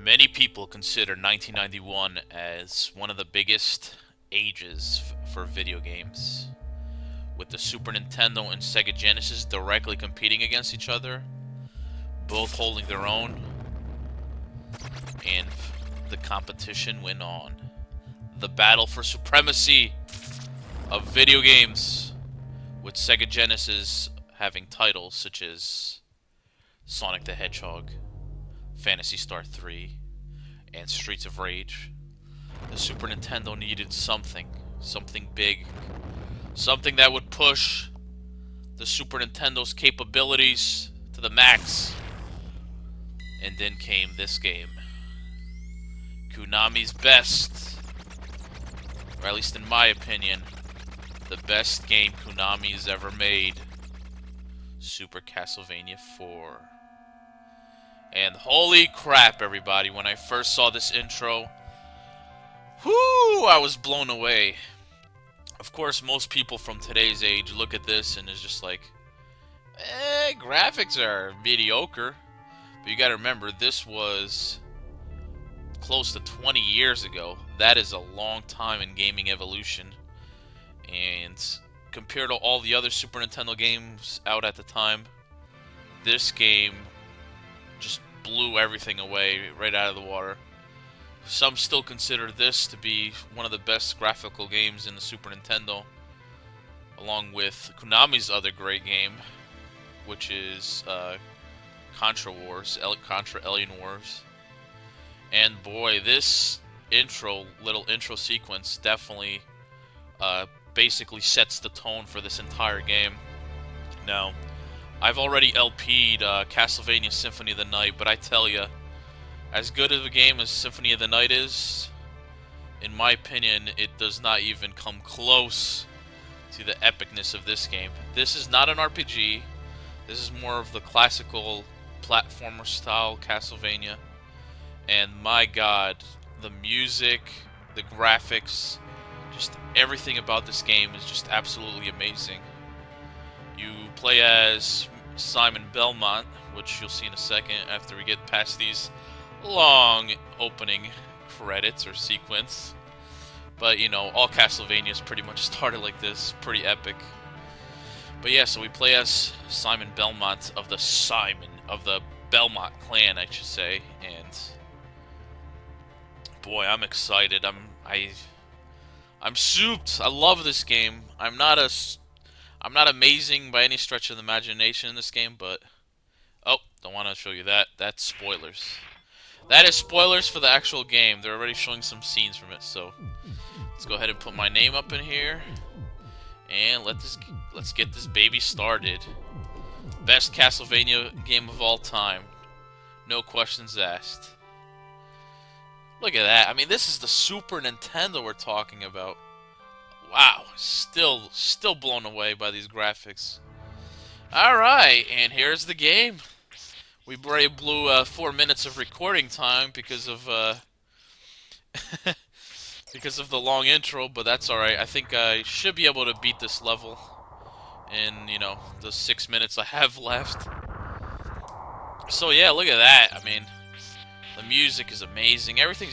Many people consider 1991 as one of the biggest ages for video games, with the Super Nintendo and Sega Genesis directly competing against each other, both holding their own, and the competition went on. The battle for supremacy of video games, with Sega Genesis having titles such as Sonic the Hedgehog, Phantasy Star 3, and Streets of Rage. The Super Nintendo needed something big, something that would push the Super Nintendo's capabilities to the max. And then came this game. Konami's best, or at least in my opinion, the best game Konami has ever made. Super Castlevania 4. And holy crap, everybody, when I first saw this intro, whoo, I was blown away. Of course, most people from today's age look at this and is just like, graphics are mediocre. But you gotta remember, this was close to 20 years ago. That is a long time in gaming evolution. And compared to all the other Super Nintendo games out at the time, this game just blew everything away right out of the water. Some still consider this to be one of the best graphical games in the Super Nintendo, along with Konami's other great game, which is Contra Alien Wars. And boy, this little intro sequence definitely basically sets the tone for this entire game. Now, I've already LP'd Castlevania Symphony of the Night, but I tell you, as good of a game as Symphony of the Night is, in my opinion, it does not even come close to the epicness of this game. This is not an RPG. This is more of the classical platformer style Castlevania. And my god, the music, the graphics, just everything about this game is just absolutely amazing. You play as Simon Belmont, which you'll see in a second after we get past these long opening credits or sequence. But, you know, all Castlevanias pretty much started like this, pretty epic. But yeah, so we play as Simon Belmont of the Belmont Clan, I should say, and boy, I'm excited. I'm souped. I love this game. I'm not amazing by any stretch of the imagination in this game, but oh, don't want to show you that. That's spoilers. That is spoilers for the actual game. They're already showing some scenes from it, so let's go ahead and put my name up in here, and let's get this baby started. Best Castlevania game of all time. No questions asked. Look at that. I mean, this is the Super Nintendo we're talking about. Wow, still blown away by these graphics. Alright, and here's the game. We already blew 4 minutes of recording time because of because of the long intro, but that's alright. I think I should be able to beat this level in, you know, the 6 minutes I have left. So yeah, look at that. I mean, the music is amazing. Everything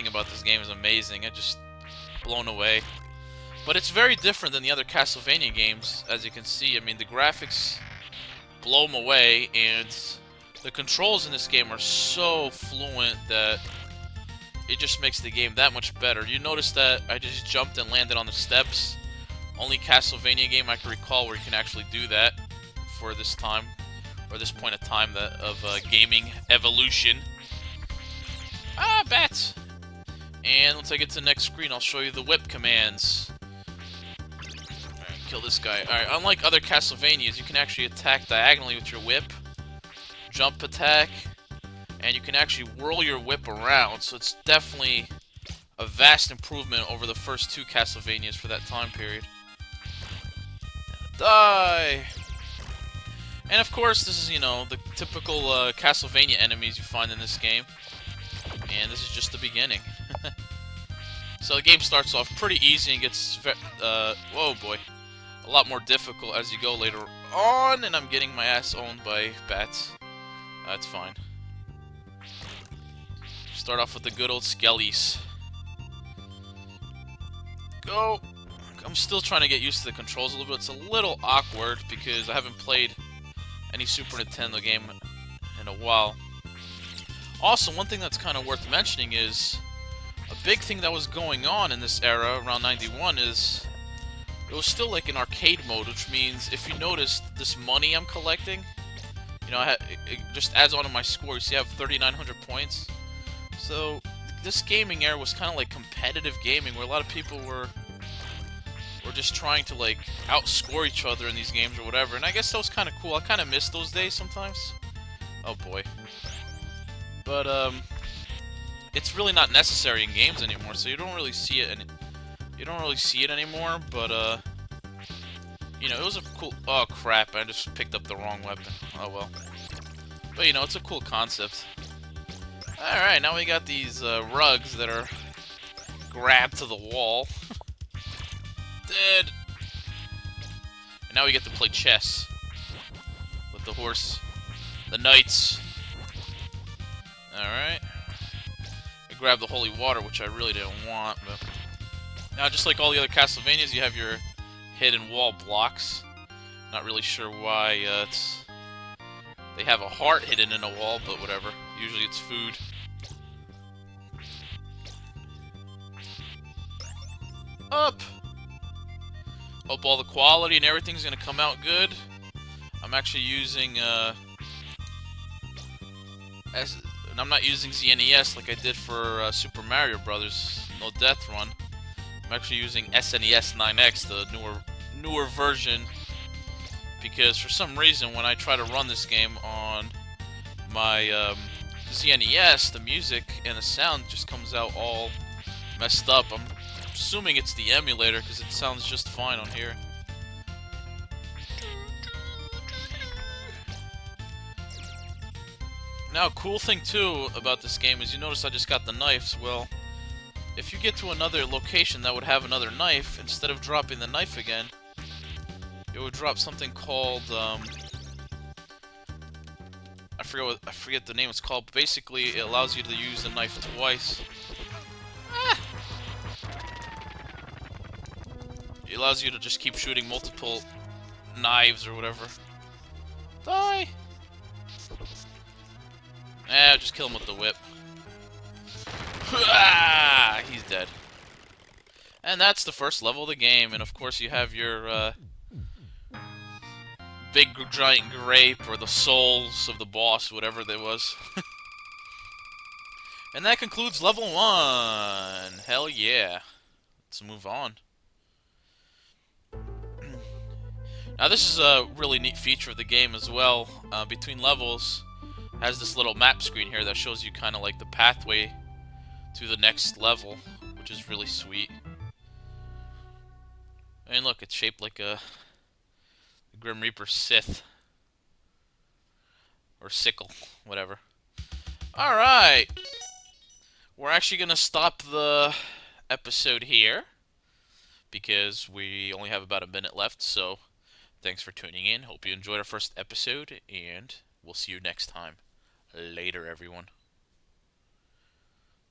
about this game is amazing. blown away. But it's very different than the other Castlevania games, as you can see. I mean, the graphics blow them away, and the controls in this game are so fluent that it just makes the game that much better. You notice that I just jumped and landed on the steps. Only Castlevania game I can recall where you can actually do that for this time, or this point of time of gaming evolution. Ah, bats! And once I get to the next screen, I'll show you the whip commands. Alright, kill this guy. Alright, unlike other Castlevanias, you can actually attack diagonally with your whip, jump attack, and you can actually whirl your whip around, so it's definitely a vast improvement over the first two Castlevanias for that time period. Die! And of course, this is, you know, the typical Castlevania enemies you find in this game. And this is just the beginning. So the game starts off pretty easy and gets, whoa boy, a lot more difficult as you go later on, and I'm getting my ass owned by bats. That's fine. Start off with the good old skellies. Go! I'm still trying to get used to the controls a little bit. It's a little awkward because I haven't played any Super Nintendo game in a while. Also, one thing that's kind of worth mentioning is a big thing that was going on in this era, around 91, is it was still like an arcade mode, which means if you notice this money I'm collecting, you know, it just adds on to my score. You see I have 3,900 points. So this gaming era was kind of like competitive gaming, where a lot of people were just trying to like outscore each other in these games or whatever, and I guess that was kind of cool. I kind of miss those days sometimes. Oh boy. But it's really not necessary in games anymore, so you don't really see it, and you don't really see it anymore. But you know, it was a cool. Oh crap! I just picked up the wrong weapon. Oh well. But you know, it's a cool concept. All right, now we got these rugs that are grabbed to the wall. Dead. And now we get to play chess with the horse, the knights. Alright. I grabbed the holy water, which I really didn't want, but now just like all the other Castlevanias, you have your hidden wall blocks. Not really sure why they have a heart hidden in a wall, but whatever. Usually it's food. Up! Hope all the quality and everything's gonna come out good. I'm actually using and I'm not using ZNES like I did for Super Mario Brothers No Death Run. I'm actually using SNES 9X, the newer version, because for some reason when I try to run this game on my ZNES, the music and the sound just comes out all messed up. I'm assuming it's the emulator because it sounds just fine on here. Now, cool thing too about this game is you notice I just got the knives. Well, if you get to another location that would have another knife, instead of dropping the knife again, it would drop something called I forget the name it's called, but basically it allows you to use the knife twice. It allows you to just keep shooting multiple knives or whatever. Die! Just kill him with the whip. He's dead. And that's the first level of the game, and of course you have your big giant grape, or the souls of the boss, whatever that was. And that concludes level 1. Hell yeah. Let's move on. Now this is a really neat feature of the game as well. Between levels, it has this little map screen here that shows you kind of like the pathway to the next level, which is really sweet. And look, it's shaped like a Grim Reaper Sith. Or sickle, whatever. Alright! We're actually going to stop the episode here, because we only have about a minute left, so thanks for tuning in. Hope you enjoyed our first episode, and we'll see you next time. Later, everyone.